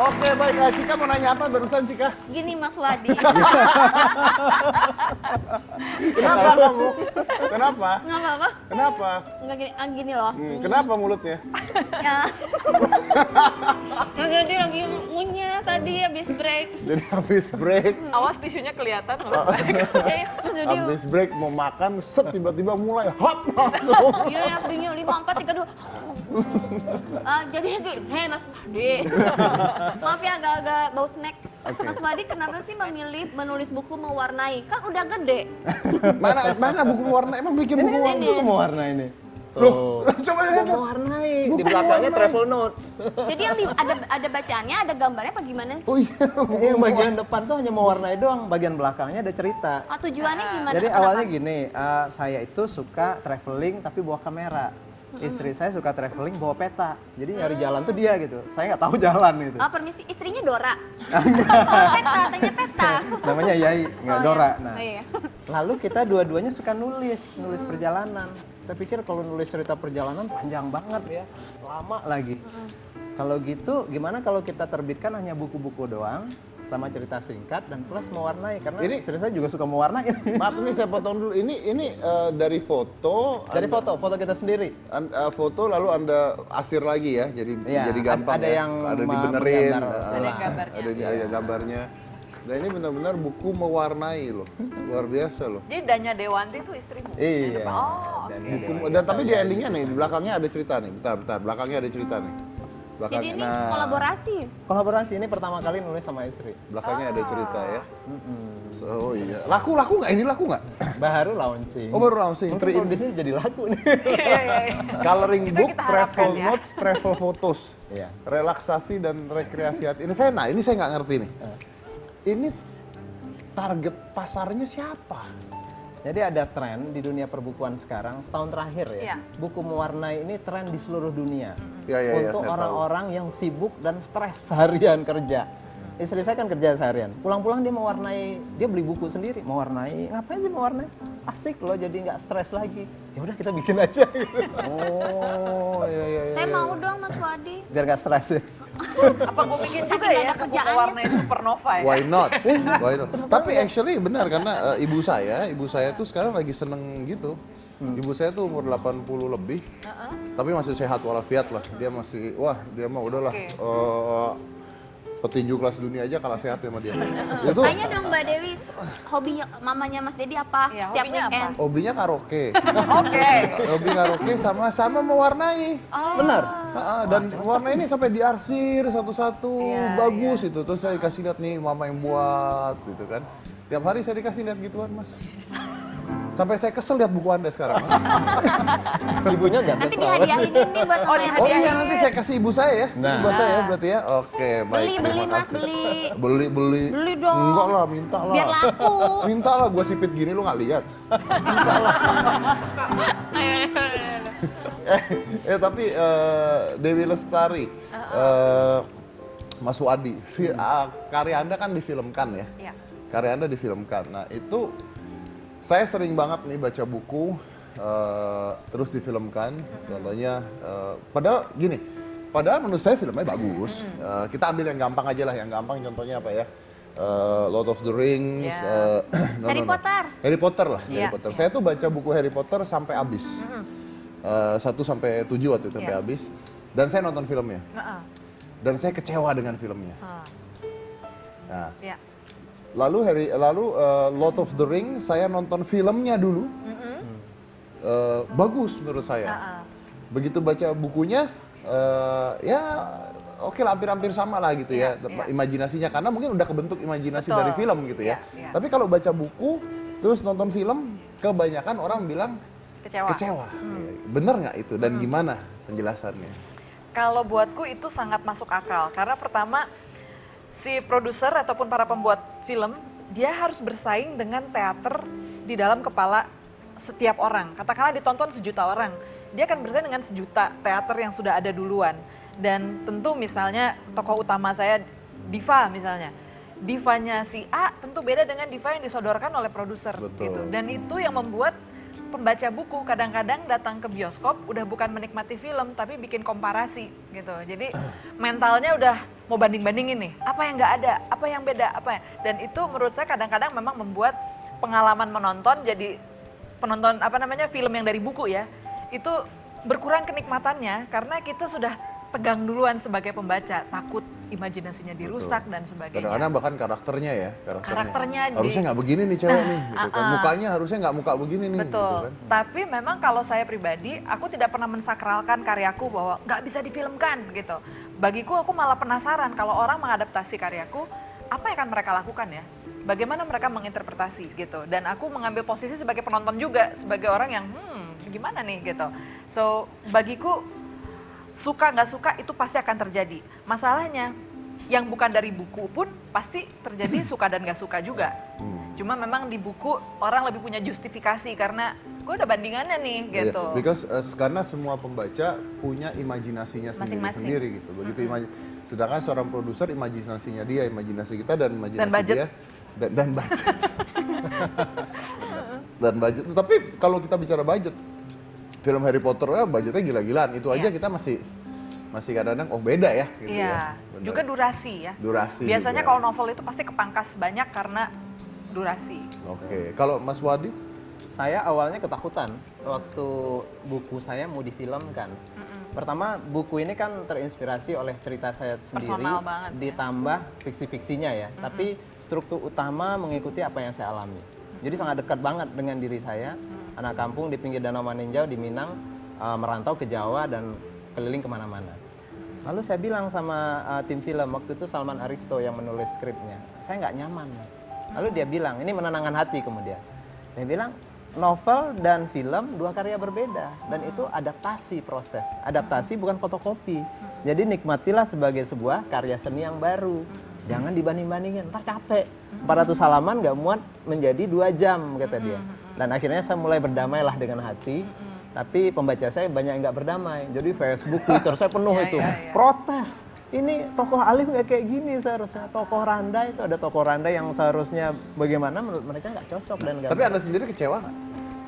Oke, baik. Cika mau nanya apa barusan, Cika? Gini Mas Wadi. Kenapa kamu? Kenapa? Nggak apa-apa. Kenapa? Nggak gini, gini loh. Kenapa mulutnya? Ya. Nah, jadi lagi ngunyah tadi habis break. Jadi habis break, Awas tisunya kelihatan loh. Jadi Mas Wadi, habis break mau makan, set tiba-tiba mulai hop langsung. iya waktunya 5, 4, 3, 2. Jadi hei Mas Wadi. Maaf ya agak-agak bau snack. Oke. Mas Wadi kenapa sih memilih menulis buku mewarnai? Kan udah gede. Mana buku warna? Emang bikin buku warna? Ini. Buku mewarnai ini. Loh, coba lihat. Mewarnai. Di belakangnya travel notes. Jadi yang ada bacaannya, ada gambarnya apa gimana? Oh iya. Yang bagian depan tuh hanya mewarnai doang, bagian belakangnya ada cerita. Tujuannya gimana? Jadi Kenapa? awalnya gini, saya itu suka traveling tapi bawa kamera. Istri saya suka traveling bawa peta. Jadi nyari jalan tuh dia gitu. Saya nggak tahu jalan gitu. Permisi, istrinya Dora. Peta, tanya peta. Namanya Yai, nggak Oh, Dora. iya. Nah, Oh, iya. lalu kita dua-duanya suka nulis perjalanan. Saya pikir kalau nulis cerita perjalanan panjang banget ya, lama lagi. Kalau gitu, gimana kalau kita terbitkan hanya buku-buku doang, sama cerita singkat dan plus mewarnai, karena istri saya juga suka mewarnai. Maaf ini saya potong dulu. Ini dari foto. Dari foto kita sendiri. Foto lalu Anda asir lagi ya. Jadi gampang ada ya. yang Ada dibenerin. Ada gambarnya. Ada gambarnya. Dan ini benar-benar buku mewarnai loh. Luar biasa loh. Jadi Danya Dewanti itu istrimu? Iya. Oh, oke. Dan tapi di endingnya nih, di belakangnya ada cerita nih. Bentar. Belakangnya ada cerita nih. Jadi ini kolaborasi. Kolaborasi ini pertama kali nulis sama istri. Belakangnya ada cerita ya. Oh iya. Laku nggak? Ini laku nggak? Baru launching. Oh baru launching. Mungkin kalau di sini jadi laku nih. Iya. Coloring Itu book, kita travel harapkan ya. notes, travel photos. Iya. Relaksasi dan rekreasi hati. Ini saya nggak ngerti nih. Ini target pasarnya siapa? Jadi ada tren di dunia perbukuan sekarang setahun terakhir ya. Iya. Buku mewarnai ini tren di seluruh dunia. Ya, Untuk saya tahu. orang-orang yang sibuk dan stres seharian kerja. Istri saya kan kerja seharian. Pulang-pulang dia mewarnai, dia beli buku sendiri, mewarnai. Ngapain sih mewarnai? Asik loh, jadi nggak stres lagi. Ya udah kita bikin aja gitu. Oh iya. Saya mau dong Mas Wadi. Biar nggak stres ya. Apa gue bikin juga Saking ya ada buku kerjaannya. warna supernova ya? Why not? Why not? Tapi actually benar karena ibu saya tuh sekarang lagi seneng gitu. Ibu saya tuh umur 80 lebih. Tapi masih sehat walafiat lah. Dia masih dia mah udahlah. Oke. Petinju kelas dunia aja kalah sehat sama dia. Itu Tanya dong Mbak Dewi, hobinya mamanya Mas Dedi apa? Iya, Tiap hobinya weekend. hobinya karaoke. Oke. Hobi karaoke sama mewarnai. Benar. Dan warna ini sampai diarsir satu-satu, Iya, bagus itu. Terus saya dikasih lihat nih mama yang buat gitu kan. Tiap hari saya dikasih lihat gituan mas. Sampai saya kesel lihat buku Anda sekarang mas. Ibunya nggak Nanti kesal. dihadiahin ini buat Oh, mama yang Oh hadiah. iya nanti saya kasih ibu saya ya. Nah. Ibu saya ya berarti ya. Oke baik. Beli terima Mas, kasih. beli. Beli. Beli dong. Enggak lah minta lah. Biar laku. Minta lah gua sipit gini lu nggak lihat. Tapi Dewi Lestari, Mas Wadi, karya Anda kan difilmkan ya? Iya. Karya Anda difilmkan. Nah itu saya sering banget nih baca buku, terus difilmkan. Contohnya, padahal menurut saya filmnya bagus. Kita ambil yang gampang aja lah, yang gampang contohnya apa ya? Lord of the Rings, Harry Potter. Harry Potter lah, Iya, Harry Potter. iya. Saya tuh baca buku Harry Potter sampai habis. 1 sampai 7 waktu itu sampai Iya. habis. Dan saya nonton filmnya. Heeh. Dan saya kecewa dengan filmnya. Nah, Iya. lalu Lord of the Rings saya nonton filmnya dulu. Bagus menurut saya. Begitu baca bukunya, ya oke lah hampir-hampir sama lah gitu ya. Iya. Imajinasinya karena mungkin udah kebentuk imajinasi Betul. dari film gitu ya. Iya, iya. Tapi kalau baca buku terus nonton film, kebanyakan orang bilang Kecewa. Bener nggak itu dan gimana penjelasannya? Kalau buatku itu sangat masuk akal karena pertama si produser ataupun para pembuat film dia harus bersaing dengan teater di dalam kepala setiap orang. Katakanlah ditonton 1 juta orang, dia akan bersaing dengan 1 juta teater yang sudah ada duluan. Dan tentu misalnya tokoh utama saya Diva misalnya, divanya si A tentu beda dengan diva yang disodorkan oleh produser Betul. gitu. Dan itu yang membuat pembaca buku kadang-kadang datang ke bioskop udah bukan menikmati film tapi bikin komparasi gitu. Jadi mentalnya udah mau banding-bandingin nih, apa yang nggak ada, apa yang beda, apa ya. Dan itu menurut saya kadang-kadang memang membuat pengalaman menonton jadi penonton film yang dari buku ya, itu berkurang kenikmatannya karena kita sudah tegang duluan sebagai pembaca, takut imajinasinya dirusak dan sebagainya. Kadang-kadang bahkan karakternya ya, Karakternya harusnya nggak begini nih cewek nih, gitu kan. Mukanya harusnya nggak muka begini nih. Betul. Gitu kan. Tapi memang kalau saya pribadi, aku tidak pernah mensakralkan karyaku bahwa nggak bisa difilmkan gitu. Bagiku aku malah penasaran kalau orang mengadaptasi karyaku, apa yang akan mereka lakukan ya? Bagaimana mereka menginterpretasi gitu. Dan aku mengambil posisi sebagai penonton juga, sebagai orang yang gimana nih gitu. So bagiku suka nggak suka itu pasti akan terjadi. Masalahnya yang bukan dari buku pun pasti terjadi suka dan nggak suka juga. Cuma memang di buku orang lebih punya justifikasi karena gue udah bandingannya nih gitu. Yeah, because karena semua pembaca punya imajinasinya Masing-masing. sendiri gitu. Begitu sedangkan seorang produser imajinasinya dia, imajinasi kita dan imajinasi budget. dia dan budget. Dan budget. Tapi kalau kita bicara budget, film Harry Potter budgetnya gila-gilaan. Itu aja kita masih kadang-kadang beda ya gitu Iya, ya. Bener. juga durasi ya. Durasi Biasanya juga. kalau novel itu pasti kepangkas banyak karena durasi. Oke. Kalau Mas Wadi? Saya awalnya ketakutan waktu buku saya mau difilmkan. Pertama, buku ini kan terinspirasi oleh cerita saya sendiri, Personal banget, ya. ditambah fiksi-fiksinya ya. Tapi struktur utama mengikuti apa yang saya alami. Jadi sangat dekat banget dengan diri saya, anak kampung di pinggir Danau Maninjau di Minang, merantau ke Jawa dan keliling kemana-mana. Lalu saya bilang sama tim film, waktu itu Salman Aristo yang menulis skripnya, saya nggak nyaman. Lalu dia bilang, ini menenangkan hati kemudian. Dia bilang, novel dan film dua karya berbeda dan itu adaptasi proses. Adaptasi bukan fotokopi. Jadi nikmatilah sebagai sebuah karya seni yang baru. Jangan dibanding-bandingin, ntar capek. 400 halaman nggak muat menjadi 2 jam kata dia. Dan akhirnya saya mulai berdamailah dengan hati. Tapi pembaca saya banyak yang nggak berdamai. Jadi Facebook, Twitter saya penuh itu. Protes. Ini tokoh Alif nggak kayak gini seharusnya. Tokoh Randa itu ada tokoh Randa yang seharusnya bagaimana menurut mereka nggak cocok dan nggak. Tapi Anda sendiri kecewa nggak?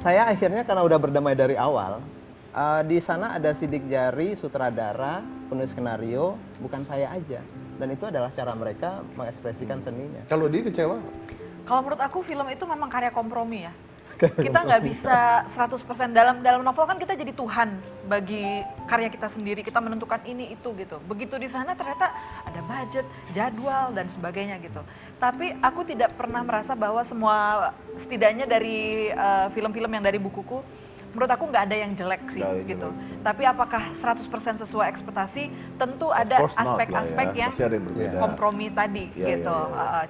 Saya akhirnya karena udah berdamai dari awal, di sana ada sidik jari, sutradara, penulis skenario, bukan saya aja. Dan itu adalah cara mereka mengekspresikan seninya. Kalau dia kecewa nggak? Kalau menurut aku film itu memang karya kompromi ya. Kita nggak bisa 100% dalam novel kan kita jadi Tuhan bagi karya kita sendiri, kita menentukan ini itu gitu. Begitu di sana ternyata ada budget, jadwal dan sebagainya gitu. Tapi aku tidak pernah merasa bahwa semua, setidaknya dari film-film yang dari bukuku, menurut aku nggak ada yang jelek sih gitu. Tapi apakah 100% sesuai ekspektasi? Tentu ada aspek-aspek yang kompromi tadi gitu.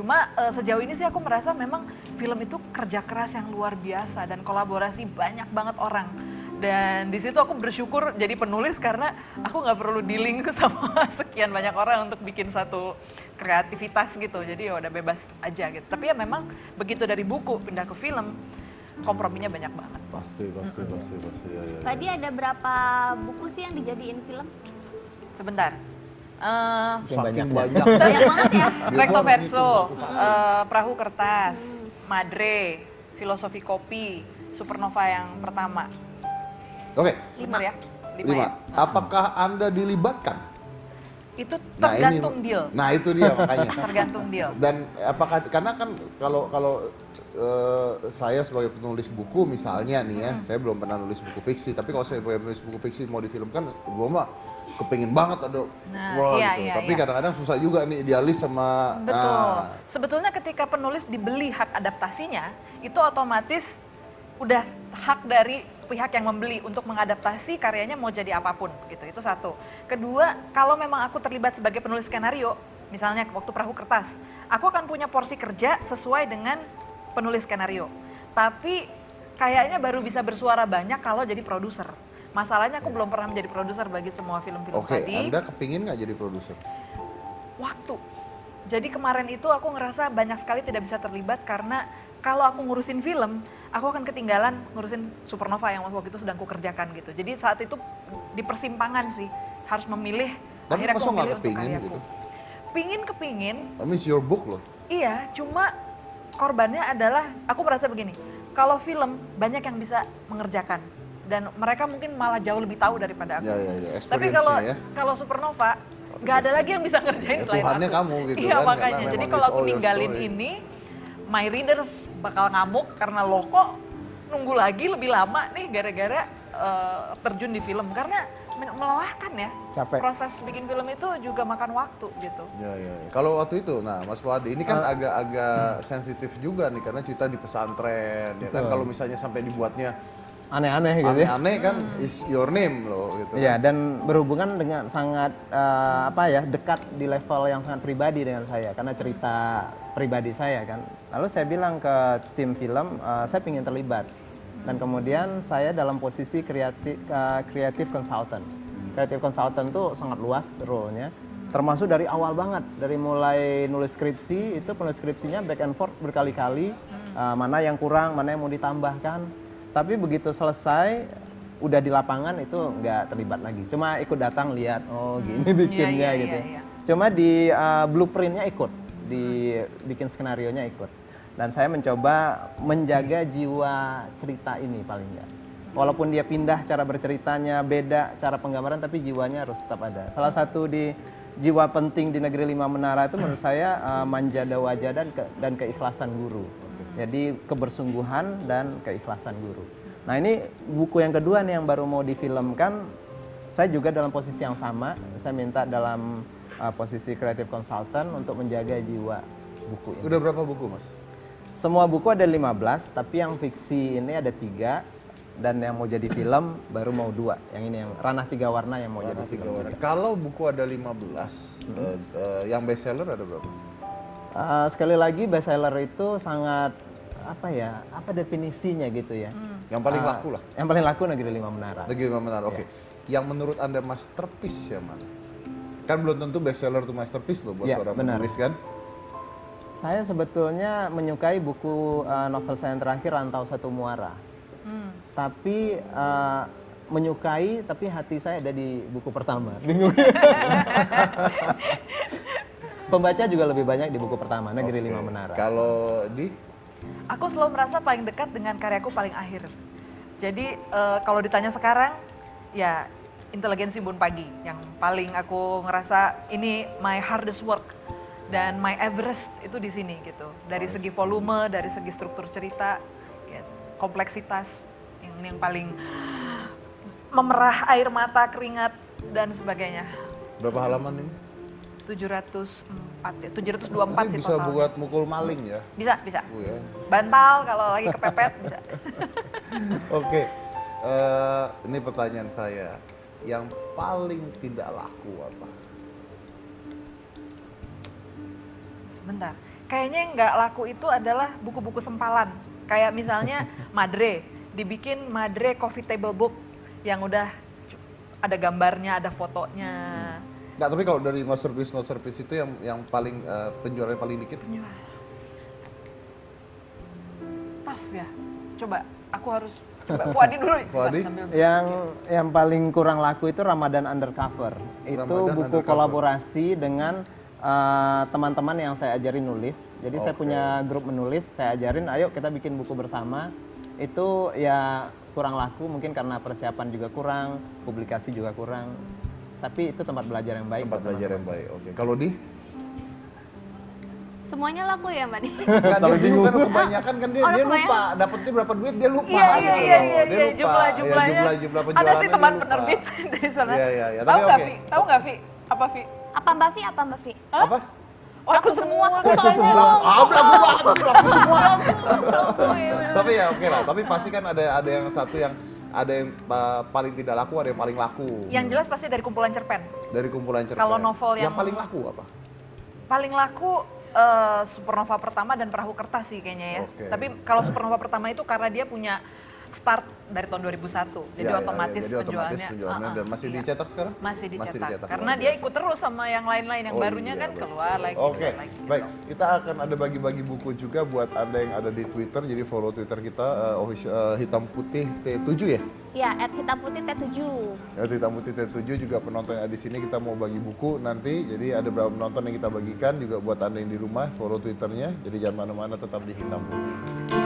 Cuma sejauh ini sih aku merasa memang film itu kerja keras yang luar biasa dan kolaborasi banyak banget orang. Dan di situ aku bersyukur jadi penulis karena aku nggak perlu dealing sama sekian banyak orang untuk bikin satu kreativitas gitu. Jadi ya udah bebas aja gitu. Tapi ya memang begitu dari buku pindah ke film, komprominya banyak banget. Pasti. Ya. Tadi ada berapa buku sih yang dijadiin film? Sebentar. Saking banyak. Banyak banget ya. Recto Verso, Perahu Kertas, Madre, Filosofi Kopi, Supernova yang pertama. Oke. 5 ya? 5. Ya? Apakah Anda dilibatkan? Itu tergantung deal. Nah itu dia makanya. Tergantung deal. Dan apakah karena kan kalau saya sebagai penulis buku misalnya nih ya, saya belum pernah nulis buku fiksi, tapi kalau saya nulis buku fiksi mau difilmkan, gue mah kepengin banget ada gitu. Tapi kadang-kadang susah juga nih idealis sama. Betul. Sebetulnya ketika penulis dibeli hak adaptasinya, itu otomatis udah hak dari pihak yang membeli untuk mengadaptasi karyanya mau jadi apapun gitu. Itu satu. Kedua, kalau memang aku terlibat sebagai penulis skenario, misalnya waktu Perahu Kertas, aku akan punya porsi kerja sesuai dengan penulis skenario. Tapi kayaknya baru bisa bersuara banyak kalau jadi produser. Masalahnya aku belum pernah menjadi produser bagi semua film-film tadi. Oke, Anda kepingin nggak jadi produser? Waktu. Jadi kemarin itu aku ngerasa banyak sekali tidak bisa terlibat karena kalau aku ngurusin film, aku akan ketinggalan ngurusin Supernova yang waktu itu sedang kukerjakan gitu. Jadi saat itu di persimpangan sih, harus memilih. Tapi akhirnya aku masa nggak memilih untuk kepingin karyaku. gitu? Kepingin. I mean, your book loh. Iya, cuma korbannya adalah, aku merasa begini, kalau film banyak yang bisa mengerjakan dan mereka mungkin malah jauh lebih tahu daripada aku. Ya, Tapi kalau Supernova nggak ada lagi yang bisa ngerjain selain Tuhannya aku. kamu gitu Iya, kan. makanya. Jadi kalau aku ninggalin ini, my readers bakal ngamuk karena lo kok nunggu lagi lebih lama nih gara-gara terjun di film, karena melelahkan ya. Capek. Proses bikin film itu juga makan waktu gitu. Ya. Kalau waktu itu, nah Mas Fuadi, ini kan agak-agak sensitif juga nih karena cerita di pesantren, ya kan. Kalau misalnya sampai dibuatnya Aneh-aneh gitu ya. aneh-aneh kan, is your name loh gitu. Iya, dan berhubungan dengan sangat dekat di level yang sangat pribadi dengan saya karena cerita pribadi saya kan. Lalu saya bilang ke tim film, saya ingin terlibat. Dan kemudian saya dalam posisi creative consultant. Creative consultant tuh sangat luas role-nya. Termasuk dari awal banget, dari mulai nulis skripsi, itu penulis skripsinya back and forth berkali-kali, mana yang kurang, mana yang mau ditambahkan. Tapi begitu selesai, udah di lapangan itu nggak terlibat lagi. Cuma ikut datang lihat, oh gini bikinnya gitu. Cuma di blueprintnya ikut, bikin skenarionya ikut. Dan saya mencoba menjaga jiwa cerita ini paling nggak. Walaupun dia pindah cara berceritanya, beda cara penggambaran, tapi jiwanya harus tetap ada. Salah satu di jiwa penting di Negeri Lima Menara itu menurut saya manjada wajah dan keikhlasan guru. Jadi kebersungguhan dan keikhlasan guru. Nah ini buku yang kedua nih yang baru mau difilmkan. Saya juga dalam posisi yang sama. Saya minta dalam posisi creative consultant untuk menjaga jiwa buku ini. Udah berapa buku Mas? Semua buku ada 15, tapi yang fiksi ini ada 3. Dan yang mau jadi film baru mau 2. Yang ini yang Ranah Tiga Warna yang mau jadi film. Kalau buku ada 15, yang bestseller ada berapa? Sekali lagi bestseller itu sangat apa definisinya gitu ya. Yang paling laku lah. Yang paling laku Negeri Lima Menara. Negeri Lima Menara, oke. Yang menurut Anda masterpiece ya mana? Kan belum tentu bestseller itu masterpiece loh buat seorang penulis kan? Saya sebetulnya menyukai buku novel saya yang terakhir Rantau Satu Muara. Tapi menyukai, tapi hati saya ada di buku pertama. Bingung. Pembaca juga lebih banyak di buku pertama, Negeri Lima Menara. Kalau Aku selalu merasa paling dekat dengan karyaku paling akhir. Jadi kalau ditanya sekarang, ya Inteligensi Embun Pagi yang paling aku ngerasa ini my hardest work dan my Everest itu di sini gitu. Dari segi volume, dari segi struktur cerita, ya, kompleksitas yang paling memerah air mata, keringat dan sebagainya. berapa halaman ini? 704 ya, 724 Ini sih bisa totalnya. buat mukul maling ya? Bisa. Ya. Bantal kalau lagi kepepet bisa. Oke, ini pertanyaan saya. Yang paling tidak laku apa? Sebentar, kayaknya yang nggak laku itu adalah buku-buku sempalan. Kayak misalnya Madre, dibikin Madre Coffee Table Book yang udah ada gambarnya, ada fotonya. Nggak, tapi kalau dari masterpiece itu yang paling penjualannya paling dikit? Tough ya. Coba, aku harus coba Fuadi dulu. Fuadi? Yang paling kurang laku itu Ramadan Undercover. Itu Ramadan buku Undercover. kolaborasi dengan teman-teman yang saya ajarin nulis. Jadi saya punya grup menulis, saya ajarin, ayo kita bikin buku bersama. Itu ya kurang laku mungkin karena persiapan juga kurang, publikasi juga kurang. Tapi itu tempat belajar yang baik. Tempat belajar yang baik, oke. Kalau Semuanya laku ya Mbak Di? Nggak, dia bingung kan kebanyakan kan dia lupa, dapetnya berapa duit dia lupa. Iya, gitu loh. Dia lupa. jumlahnya. Jumlah Ada penjualannya sih teman dia lupa. penerbit dari sana. Iya. Tahu Tapi nggak oke. Vi? Tahu nggak Vi? Apa Vi? Apa Mbak Vi? Apa? Oh, aku semua. Soalnya Laku banget sih, laku semua. laku ya bener. Tapi ya oke lah, tapi pasti kan ada yang satu yang ada yang paling tidak laku, ada yang paling laku. Yang jelas pasti dari kumpulan cerpen. Dari kumpulan cerpen. Kalau novel yang paling laku apa? Paling laku Supernova pertama dan Perahu Kertas sih kayaknya ya. Oke. Tapi kalau Supernova pertama itu karena dia punya start dari tahun 2001. Jadi Ya, otomatis jadi otomatis penjualannya. dan masih iya. dicetak sekarang? Masih dicetak. dicetak, Karena luar dia biasa. ikut terus sama yang lain-lain, yang Oh barunya iya, kan betul. keluar lagi. Oke, keluar lagi, baik. gitu. Kita akan ada bagi-bagi buku juga buat Anda yang ada di Twitter. Jadi follow Twitter kita hitam putih T7 ya. Ya, @hitam putih T7. Hitam putih T7 juga penonton yang ada di sini kita mau bagi buku nanti. Jadi ada beberapa penonton yang kita bagikan juga buat Anda yang di rumah follow Twitternya. Jadi jangan mana-mana, tetap di Hitam Putih.